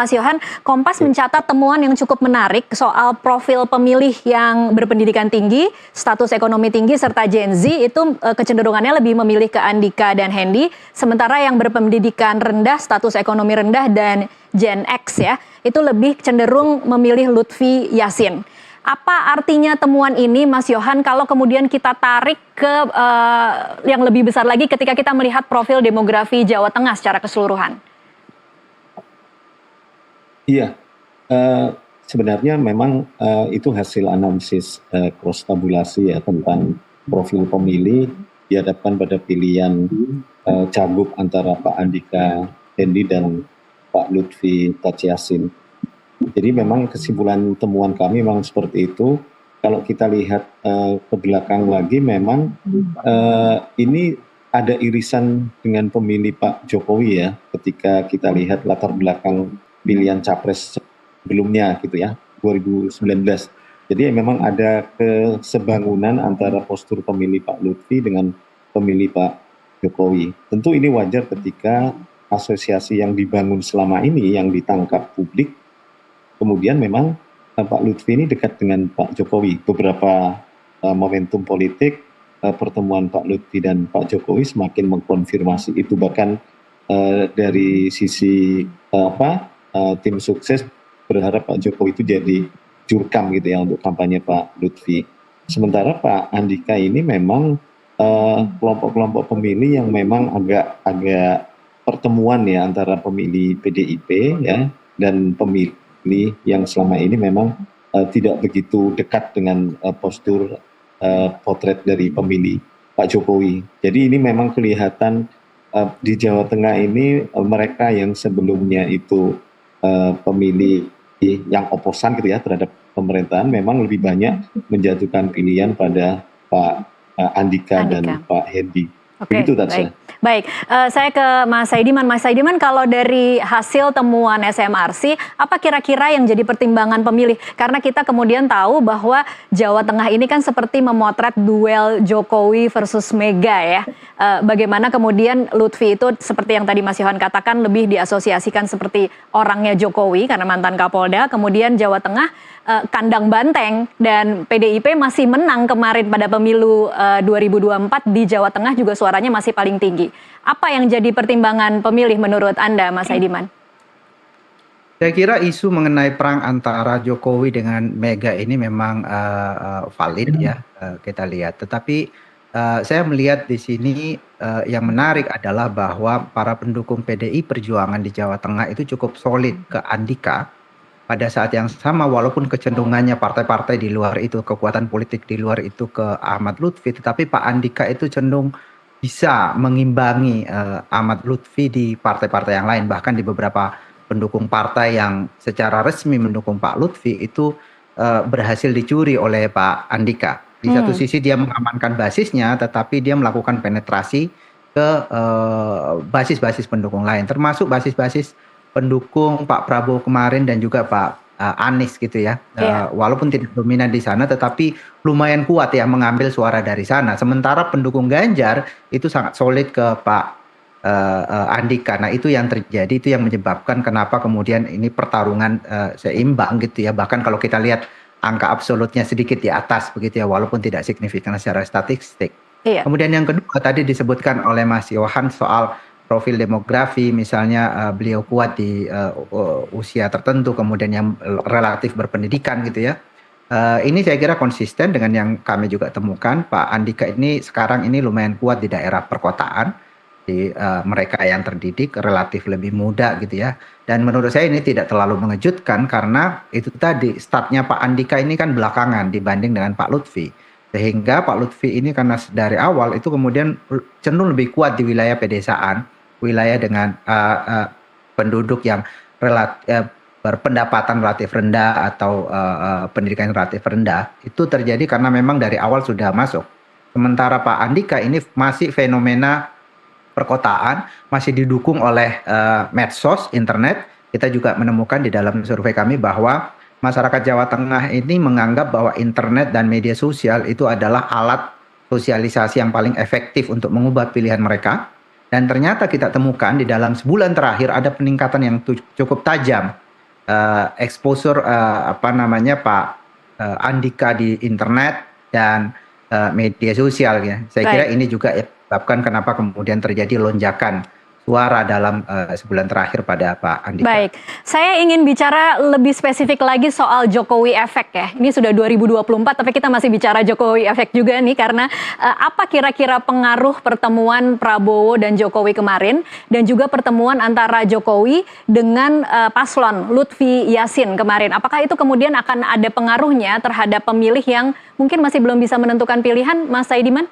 Mas Yohan, Kompas mencatat temuan yang cukup menarik soal profil pemilih yang berpendidikan tinggi, status ekonomi tinggi, serta Gen Z itu kecenderungannya lebih memilih ke Andika dan Hendy, sementara yang berpendidikan rendah, status ekonomi rendah, dan Gen X ya, itu lebih cenderung memilih Lutfi Yassin. Apa artinya temuan ini, Mas Yohan, kalau kemudian kita tarik ke yang lebih besar lagi ketika kita melihat profil demografi Jawa Tengah secara keseluruhan? Iya, sebenarnya memang itu hasil analisis cross tabulasi ya tentang profil pemilih dihadapkan pada pilihan cagup antara Pak Andika Hendy dan Pak Lutfi Tachiasin. Jadi memang kesimpulan temuan kami memang seperti itu. Kalau kita lihat ke belakang lagi, memang ini ada irisan dengan pemilih Pak Jokowi ya, ketika kita lihat latar belakang pilihan capres sebelumnya gitu ya, 2019. Jadi memang ada kesebangunan antara postur pemilih Pak Lutfi dengan pemilih Pak Jokowi. Tentu ini wajar ketika asosiasi yang dibangun selama ini yang ditangkap publik, kemudian memang Pak Lutfi ini dekat dengan Pak Jokowi. Beberapa momentum politik, pertemuan Pak Lutfi dan Pak Jokowi semakin mengkonfirmasi itu, bahkan dari sisi tim sukses berharap Pak Jokowi itu jadi jurkam gitu ya untuk kampanye Pak Lutfi. Sementara Pak Andika ini memang kelompok-kelompok pemilih yang memang agak pertemuan ya antara pemilih PDIP ya dan pemilih yang selama ini memang tidak begitu dekat dengan postur potret dari pemilih Pak Jokowi. Jadi ini memang kelihatan di Jawa Tengah ini mereka yang sebelumnya itu pemilih yang oposan gitu ya terhadap pemerintahan memang lebih banyak menjatuhkan pilihan pada Pak Andika dan Pak Hendy. Oke, begitu Tasya. Baik. Saya ke Mas Saidiman. Mas Saidiman, kalau dari hasil temuan SMRC, apa kira-kira yang jadi pertimbangan pemilih? Karena kita kemudian tahu bahwa Jawa Tengah ini kan seperti memotret duel Jokowi versus Mega ya. Bagaimana kemudian Lutfi itu seperti yang tadi Mas Yohan katakan lebih diasosiasikan seperti orangnya Jokowi karena mantan Kapolda. Kemudian Jawa Tengah kandang banteng dan PDIP masih menang kemarin pada pemilu 2024 di Jawa Tengah juga suaranya masih paling tinggi. Apa yang jadi pertimbangan pemilih menurut Anda, Mas Saidiman? Saya kira isu mengenai perang antara Jokowi dengan Mega ini memang valid ya, kita lihat. Tetapi saya melihat di sini yang menarik adalah bahwa para pendukung PDI Perjuangan di Jawa Tengah itu cukup solid ke Andika. Pada saat yang sama, walaupun kecenderungannya partai-partai di luar itu, kekuatan politik di luar itu ke Ahmad Lutfi, tetapi Pak Andika itu cenderung bisa mengimbangi Ahmad Lutfi di partai-partai yang lain. Bahkan di beberapa pendukung partai yang secara resmi mendukung Pak Lutfi itu berhasil dicuri oleh Pak Andika. Di satu sisi dia mengamankan basisnya, tetapi dia melakukan penetrasi ke basis-basis pendukung lain, termasuk basis-basis pendukung Pak Prabowo kemarin dan juga Pak Anies gitu ya. Walaupun tidak dominan di sana tetapi lumayan kuat ya mengambil suara dari sana. Sementara pendukung Ganjar itu sangat solid ke Pak Andika. Nah itu yang terjadi, itu yang menyebabkan kenapa kemudian ini pertarungan seimbang gitu ya. Bahkan kalau kita lihat angka absolutnya sedikit di atas begitu ya, walaupun tidak signifikan secara statistik. Kemudian yang kedua tadi disebutkan oleh Mas Yohan soal profil demografi, misalnya beliau kuat di usia tertentu, kemudian yang relatif berpendidikan gitu ya. Ini saya kira konsisten dengan yang kami juga temukan. Pak Andika ini sekarang ini lumayan kuat di daerah perkotaan, di mereka yang terdidik relatif lebih muda gitu ya. Dan menurut saya ini tidak terlalu mengejutkan karena itu tadi startnya Pak Andika ini kan belakangan dibanding dengan Pak Lutfi. Sehingga Pak Lutfi ini karena dari awal itu kemudian cenderung lebih kuat di wilayah pedesaan, wilayah dengan penduduk yang berpendapatan relatif rendah atau pendidikan relatif rendah. Itu terjadi karena memang dari awal sudah masuk. Sementara Pak Andika ini masih fenomena perkotaan, masih didukung oleh medsos, internet. Kita juga menemukan di dalam survei kami bahwa masyarakat Jawa Tengah ini menganggap bahwa internet dan media sosial itu adalah alat sosialisasi yang paling efektif untuk mengubah pilihan mereka. Dan ternyata kita temukan di dalam sebulan terakhir ada peningkatan yang cukup tajam exposure Pak Andika di internet dan media sosial ya. Saya kira Baik. ini juga yang menyebabkan kenapa kemudian terjadi lonjakan suara dalam sebulan terakhir pada Pak Andika. Baik, saya ingin bicara lebih spesifik lagi soal Jokowi efek ya. Ini sudah 2024 tapi kita masih bicara Jokowi efek juga nih karena apa kira-kira pengaruh pertemuan Prabowo dan Jokowi kemarin dan juga pertemuan antara Jokowi dengan paslon Lutfi Yassin kemarin. Apakah itu kemudian akan ada pengaruhnya terhadap pemilih yang mungkin masih belum bisa menentukan pilihan, Mas Saidiman?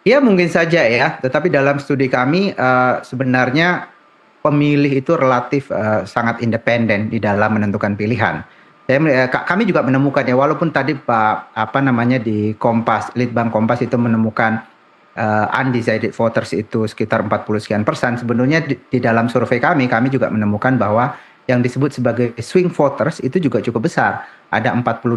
Ya mungkin saja ya, tetapi dalam studi kami sebenarnya pemilih itu relatif sangat independen di dalam menentukan pilihan. Kami juga menemukan ya, walaupun tadi di Kompas, Litbang Kompas itu menemukan undecided voters itu sekitar 40 sekian persen. Sebenarnya di dalam survei kami juga menemukan bahwa yang disebut sebagai swing voters itu juga cukup besar, ada 42%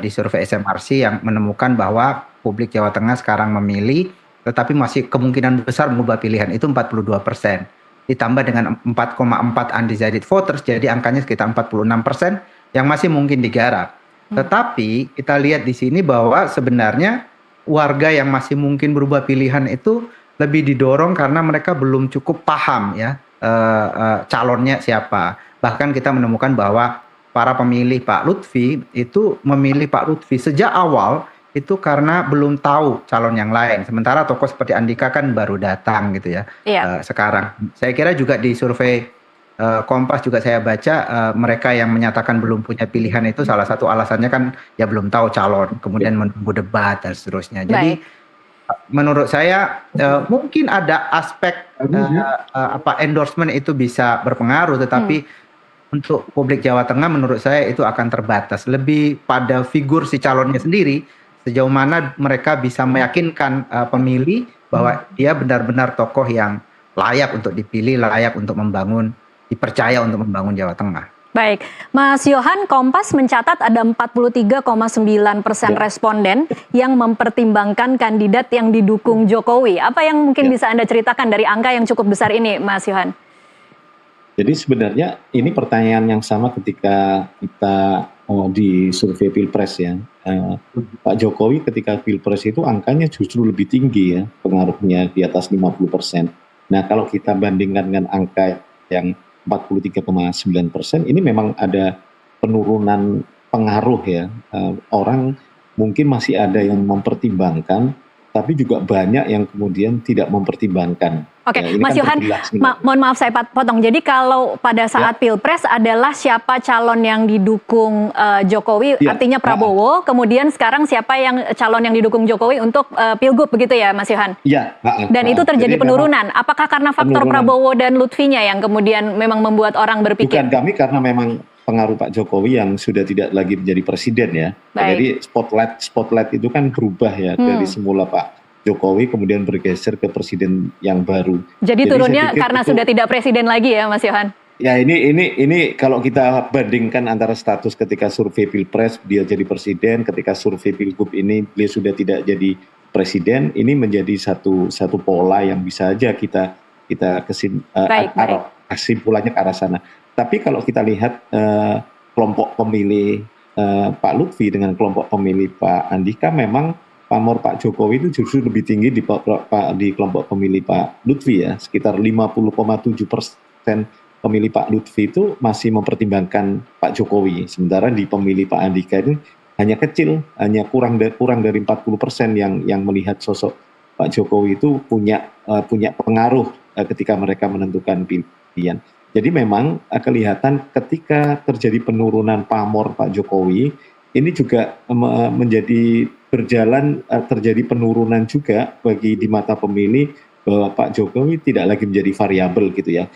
di survei SMRC yang menemukan bahwa publik Jawa Tengah sekarang memilih, tetapi masih kemungkinan besar mengubah pilihan itu 42%. Ditambah dengan 4,4 undecided voters, jadi angkanya sekitar 46% yang masih mungkin digarap. Tetapi kita lihat di sini bahwa sebenarnya warga yang masih mungkin berubah pilihan itu lebih didorong karena mereka belum cukup paham ya calonnya siapa. Bahkan kita menemukan bahwa para pemilih Pak Lutfi itu memilih Pak Lutfi sejak awal itu karena belum tahu calon yang lain. Sementara tokoh seperti Andika kan baru datang gitu ya. Sekarang. Saya kira juga di survei Kompas juga saya baca mereka yang menyatakan belum punya pilihan itu salah satu alasannya kan ya belum tahu calon, kemudian menunggu debat dan seterusnya. Jadi menurut saya mungkin ada aspek endorsement itu bisa berpengaruh, tetapi untuk publik Jawa Tengah menurut saya itu akan terbatas. Lebih pada figur si calonnya sendiri, sejauh mana mereka bisa meyakinkan pemilih bahwa dia benar-benar tokoh yang layak untuk dipilih, layak untuk dipercaya untuk membangun Jawa Tengah. Baik, Mas Yohan, Kompas mencatat ada 43,9% responden yang mempertimbangkan kandidat yang didukung Jokowi. Apa yang mungkin bisa Anda ceritakan dari angka yang cukup besar ini, Mas Yohan? Jadi sebenarnya ini pertanyaan yang sama ketika kita di survei Pilpres ya. Pak Jokowi ketika Pilpres itu angkanya justru lebih tinggi ya, pengaruhnya di atas 50%. Nah kalau kita bandingkan dengan angka yang 43,9%, ini memang ada penurunan pengaruh ya. Orang mungkin masih ada yang mempertimbangkan, tapi juga banyak yang kemudian tidak mempertimbangkan. Oke, ya, Mas Yohan, mohon maaf saya potong. Jadi kalau pada saat Pilpres adalah siapa calon yang didukung Jokowi, artinya Prabowo, kemudian sekarang siapa yang calon yang didukung Jokowi untuk Pilgub begitu ya, Mas Yohan? Iya. Dan itu terjadi penurunan. Apakah karena faktor Prabowo dan Lutfinya yang kemudian memang membuat orang berpikir? Bukan, kami karena memang pengaruh Pak Jokowi yang sudah tidak lagi menjadi presiden ya. Jadi spotlight itu kan berubah ya dari semula Pak Jokowi kemudian bergeser ke presiden yang baru. Jadi turunnya karena sudah tidak presiden lagi ya, Mas Yohan? Ya ini kalau kita bandingkan antara status ketika survei Pilpres dia jadi presiden, ketika survei Pilgub ini dia sudah tidak jadi presiden, ini menjadi satu pola yang bisa aja kita kesimpulannya ke arah sana. Tapi kalau kita lihat kelompok pemilih Pak Lutfi dengan kelompok pemilih Pak Andika, memang pamor Pak Jokowi itu justru lebih tinggi di kelompok pemilih Pak Lutfi ya, sekitar 50,7% pemilih Pak Lutfi itu masih mempertimbangkan Pak Jokowi, sementara di pemilih Pak Andika itu hanya kecil, hanya kurang dari 40% yang melihat sosok Pak Jokowi itu punya pengaruh ketika mereka menentukan pilihan. Jadi memang kelihatan ketika terjadi penurunan pamor Pak Jokowi, ini juga menjadi terjadi penurunan juga bagi di mata pemilih bahwa Pak Jokowi tidak lagi menjadi variabel gitu ya.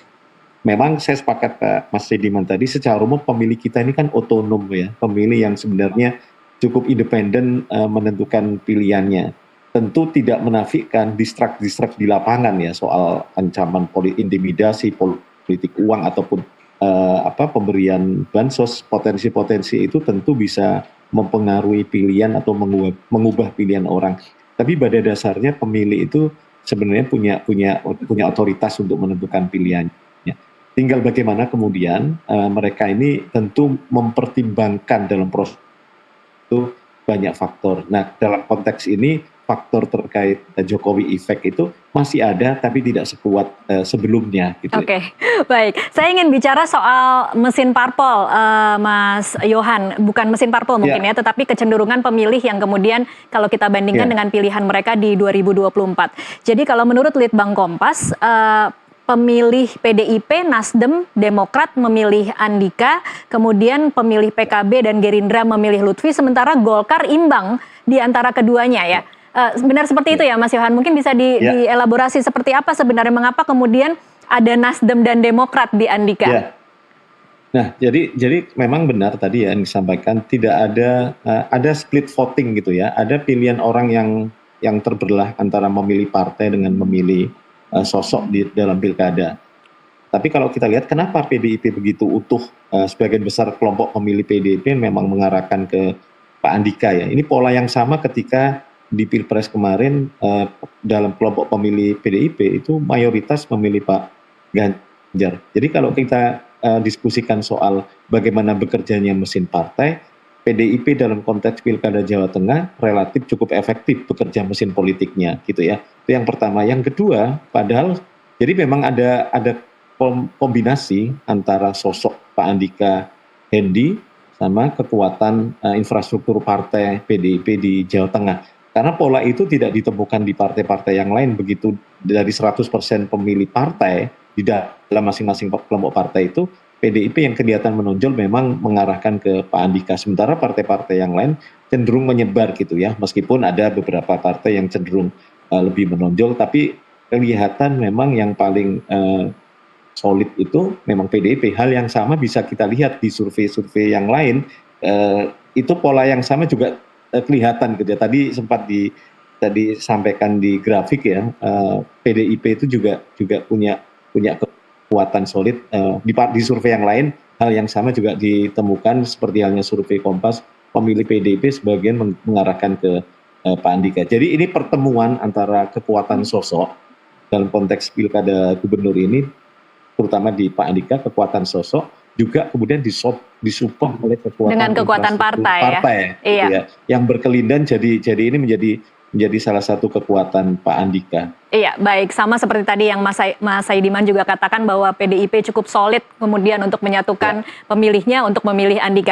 Memang saya sepakat Pak Mas Saidiman tadi, secara umum pemilih kita ini kan otonom ya, pemilih yang sebenarnya cukup independen menentukan pilihannya. Tentu tidak menafikan distrak di lapangan ya soal ancaman intimidasi politik uang ataupun pemberian bansos, potensi-potensi itu tentu bisa mempengaruhi pilihan atau mengubah pilihan orang. Tapi pada dasarnya pemilih itu sebenarnya punya otoritas untuk menentukan pilihannya. tinggal bagaimana kemudian mereka ini tentu mempertimbangkan dalam proses itu banyak faktor. Nah, dalam konteks ini faktor terkait Jokowi effect itu masih ada tapi tidak sekuat sebelumnya gitu. Oke, baik. Saya ingin bicara soal mesin parpol, Mas Yohan. Bukan mesin parpol mungkin ya, tetapi kecenderungan pemilih yang kemudian kalau kita bandingkan dengan pilihan mereka di 2024. Jadi kalau menurut Litbang Kompas, pemilih PDIP, Nasdem, Demokrat memilih Andika, kemudian pemilih PKB dan Gerindra memilih Lutfi, sementara Golkar imbang di antara keduanya ya. Benar seperti itu ya Mas Yohan, mungkin bisa dielaborasi seperti apa sebenarnya mengapa kemudian ada Nasdem dan Demokrat di Andika? Nah, jadi memang benar tadi ya yang disampaikan, tidak ada split voting gitu ya, ada pilihan orang yang terbelah antara memilih partai dengan memilih sosok di dalam pilkada. Tapi kalau kita lihat kenapa PDIP begitu utuh, sebagian besar kelompok pemilih PDIP memang mengarahkan ke Pak Andika ya. Ini pola yang sama ketika di Pilpres kemarin dalam kelompok pemilih PDIP itu mayoritas memilih Pak Ganjar. Jadi kalau kita diskusikan soal bagaimana bekerjanya mesin partai, PDIP dalam konteks Pilkada Jawa Tengah relatif cukup efektif bekerja mesin politiknya gitu ya. Itu yang pertama. Yang kedua, padahal jadi memang ada kombinasi antara sosok Pak Andika Hendi sama kekuatan infrastruktur partai PDIP di Jawa Tengah. Karena pola itu tidak ditemukan di partai-partai yang lain, begitu dari 100% pemilih partai di dalam masing-masing kelompok partai itu, PDIP yang kelihatan menonjol memang mengarahkan ke Pak Andika. Sementara partai-partai yang lain cenderung menyebar gitu ya, meskipun ada beberapa partai yang cenderung lebih menonjol, tapi kelihatan memang yang paling solid itu memang PDIP. Hal yang sama bisa kita lihat di survei-survei yang lain, itu pola yang sama juga kelihatan gitu ya. Tadi sempat disampaikan di grafik ya, PDIP itu juga punya kekuatan solid di survei yang lain. Hal yang sama juga ditemukan seperti halnya survei Kompas, pemilih PDIP sebagian mengarahkan ke Pak Andika. Jadi ini pertemuan antara kekuatan sosok dalam konteks pilkada gubernur ini, terutama di Pak Andika, kekuatan sosok juga kemudian disupport oleh kekuatan partai gitu ya, yang berkelindan. Jadi ini menjadi salah satu kekuatan Pak Andika. Iya, baik. Sama seperti tadi yang Mas Saidiman juga katakan bahwa PDIP cukup solid kemudian untuk menyatukan pemilihnya untuk memilih Andika.